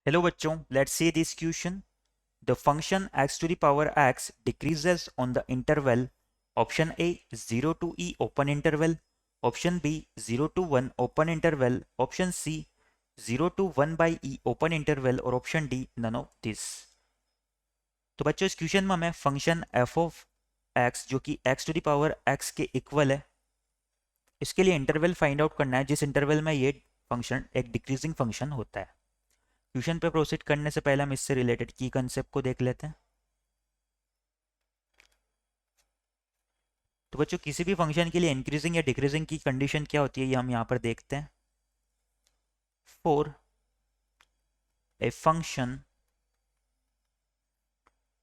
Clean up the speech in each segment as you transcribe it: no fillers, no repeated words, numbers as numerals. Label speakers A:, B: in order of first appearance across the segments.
A: Hello बच्चों, let's see this question. The function x to the power x decreases on the interval option A 0 to e open interval, option B 0 to 1 open interval, option C 0 to 1 by e open interval और option D none of this. तो बच्चों इस question में हमें function f of x जो कि x to the power x के equal है, इसके लिए इंटरवल फाइंड आउट करना है जिस इंटरवल में ये फंक्शन एक डिक्रीजिंग फंक्शन होता है. क्वेश्चन पे प्रोसीड करने से पहले हम इससे रिलेटेड की कंसेप्ट को देख लेते हैं. तो बच्चों किसी भी फंक्शन के लिए इंक्रीजिंग या डिक्रीजिंग की कंडीशन क्या होती है ये हम यहाँ पर देखते हैं. For a function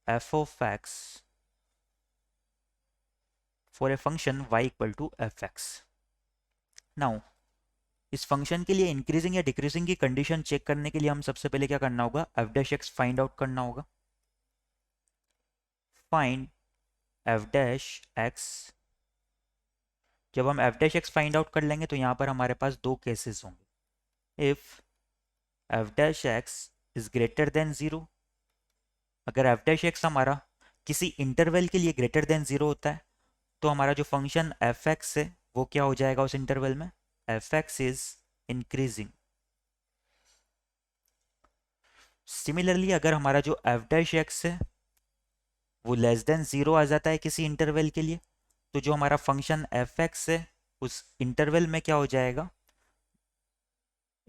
A: F of X, for a function y equal to F X. Now इस फंक्शन के लिए इंक्रीजिंग या डिक्रीजिंग की कंडीशन चेक करने के लिए हम सबसे पहले क्या करना होगा, F dash x find out करना होगा. Find F dash x. जब हम F dash x find out कर लेंगे तो यहाँ पर हमारे पास दो केसेस होंगे. If F dash x is greater than zero, अगर एफ डैश एक्स हमारा किसी इंटरवल के लिए ग्रेटर देन जीरो होता है तो हमारा जो फंक्शन एफ एक्स है वो क्या हो जाएगा उस इंटरवल में, F X is increasing. Similarly अगर हमारा जो एफ डैश एक्स है वो लेस देन जीरो आ जाता है किसी इंटरवल के लिए, तो जो हमारा फंक्शन एफ एक्स है उस इंटरवल में क्या हो जाएगा,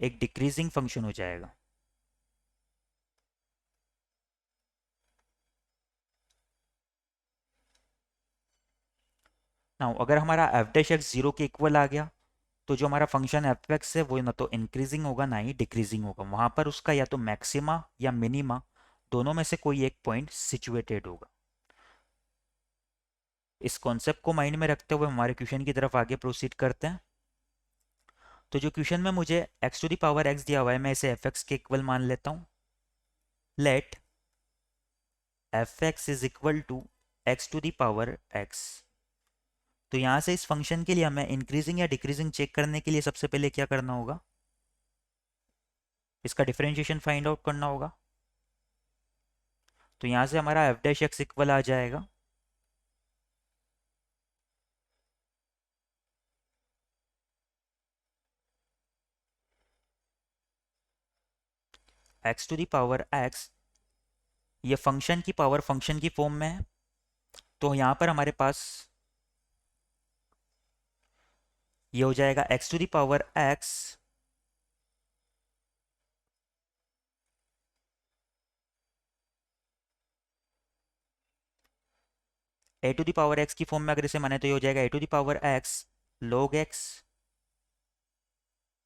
A: एक डिक्रीजिंग फंक्शन हो जाएगा. नाउ अगर हमारा एफ डैश एक्स जीरो के इक्वल आ गया तो जो हमारा फंक्शन एफ एक्स है वो ना तो इंक्रीजिंग होगा ना ही डिक्रीजिंग होगा. वहां पर उसका या तो मैक्सिमा या मिनिमा दोनों में से कोई एक पॉइंट सिचुएटेड होगा. इस कॉन्सेप्ट को माइंड में रखते हुए हमारे क्वेश्चन की तरफ आगे प्रोसीड करते हैं. तो जो क्वेश्चन में मुझे x to the power x दिया हुआ है मैं इसे एफ एक्स के इक्वल मान लेता हूं. Let F X is equal to X to the power x. तो यहां से इस फंक्शन के लिए हमें इंक्रीजिंग या डिक्रीजिंग चेक करने के लिए सबसे पहले क्या करना होगा, इसका डिफरेंशिएशन फाइंड आउट करना होगा. तो यहां से हमारा एफ डैश एक्स इक्वल आ जाएगा x to the power X. ये फंक्शन की पावर फंक्शन की फॉर्म में है तो यहां पर हमारे पास ये हो जाएगा x to the power x a to the power x की फॉर्म में अगर इसे माने तो ये हो जाएगा a to the power x log x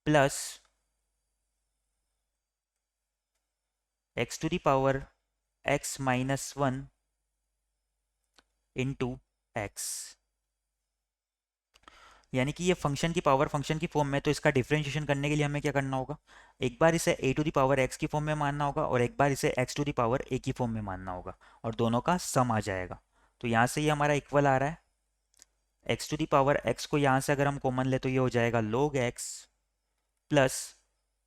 A: plus x to the power x minus one into x. यानी कि ये फंक्शन की पावर फंक्शन की फॉर्म में, तो इसका डिफरेंशिएशन करने के लिए हमें क्या करना होगा, एक बार इसे ए टू द पावर एक्स की फॉर्म में मानना होगा और एक बार इसे एक्स टू द पावर ए की फॉर्म में मानना होगा और दोनों का सम आ जाएगा. तो यहाँ से ये हमारा इक्वल आ रहा है. X to the power X को यहाँ से अगर हम कॉमन ले तो ये हो जाएगा log एक्स प्लस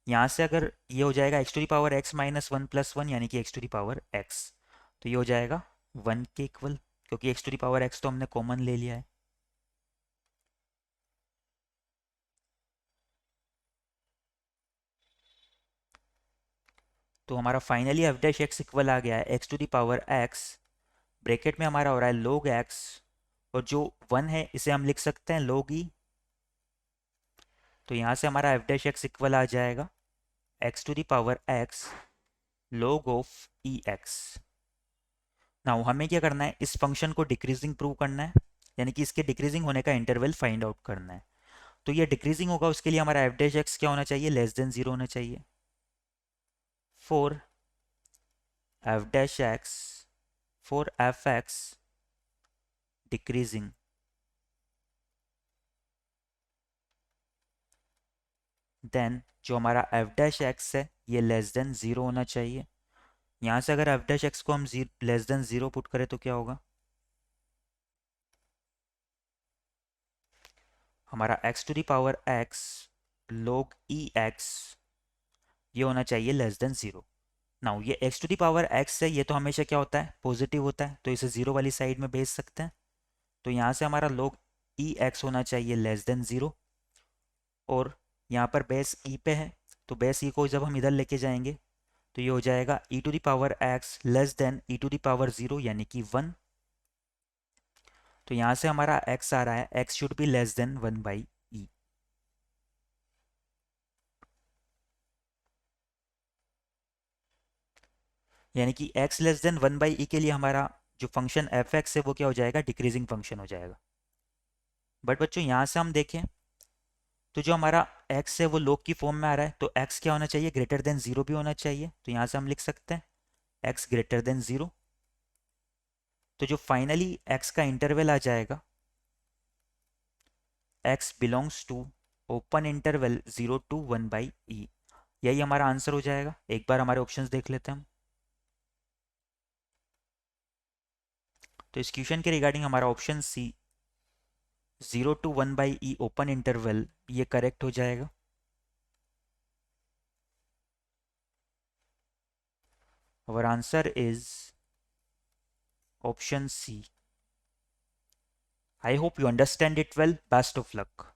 A: यहाँ से अगर ये हो जाएगा x to the power x minus one plus one यानी कि x to the power x. तो ये हो जाएगा वन के इक्वल क्योंकि x to the power x तो हमने कॉमन ले लिया है. तो हमारा finally f dash x equal आ गया है x to the power x, bracket में हमारा हो रहा है log एक्स और जो वन है इसे हम लिख सकते हैं log ई. तो यहाँ से हमारा एफ डैश एक्स इक्वल आ जाएगा x to the power x log of e x. Now हमें क्या करना है, इस फंक्शन को डिक्रीजिंग प्रूव करना है यानी कि इसके डिक्रीजिंग होने का इंटरवल फाइंड आउट करना है. तो ये डिक्रीजिंग होगा उसके लिए हमारा एफ डैश एक्स क्या होना चाहिए, लेस देन जीरो होना चाहिए. For f dash x, for f x decreasing, then जो हमारा एफ डैश एक्स है ये लेस देन जीरो होना चाहिए. यहाँ से अगर एफ डैश एक्स को हम लेस देन जीरो पुट करें तो क्या होगा, हमारा x to the power x log e x ये होना चाहिए लेस देन जीरो. नाउ ये x to the power x है, ये तो हमेशा क्या होता है, पॉजिटिव होता है, तो इसे जीरो वाली साइड में भेज सकते हैं। तो यहाँ से हमारा log ई एक्स होना चाहिए लेस देन ज़ीरो, और यहाँ पर बेस ई पे है, तो बेस ई को जब हम इधर लेके जाएंगे तो ये हो जाएगा e to the power x less than e to the power zero यानी कि वन। तो यहाँ से हमारा x आ रहा है x should be less than one by e. यानी कि x less than one by e के लिए हमारा जो फंक्शन एफ एक्स है वो क्या हो जाएगा, डिक्रीजिंग फंक्शन हो जाएगा। बट बच्चों यहाँ से हम देखें तो जो हमारा x है वो log की फॉर्म में आ रहा है, तो x क्या होना चाहिए, ग्रेटर देन जीरो भी होना चाहिए। तो यहाँ से हम लिख सकते हैं x ग्रेटर देन जीरो। तो जो फाइनली x का इंटरवल आ जाएगा, x belongs to open interval zero to one by e, यही हमारा आंसर हो जाएगा। एक बार हमारे ऑप्शंस देख लेते हैं हम। तो इस क्वेश्चन के रिगार्डिंग हमारा option C zero to one by e open interval ये करेक्ट हो जाएगा। Our answer is option C. I hope you understand it well. Best of luck.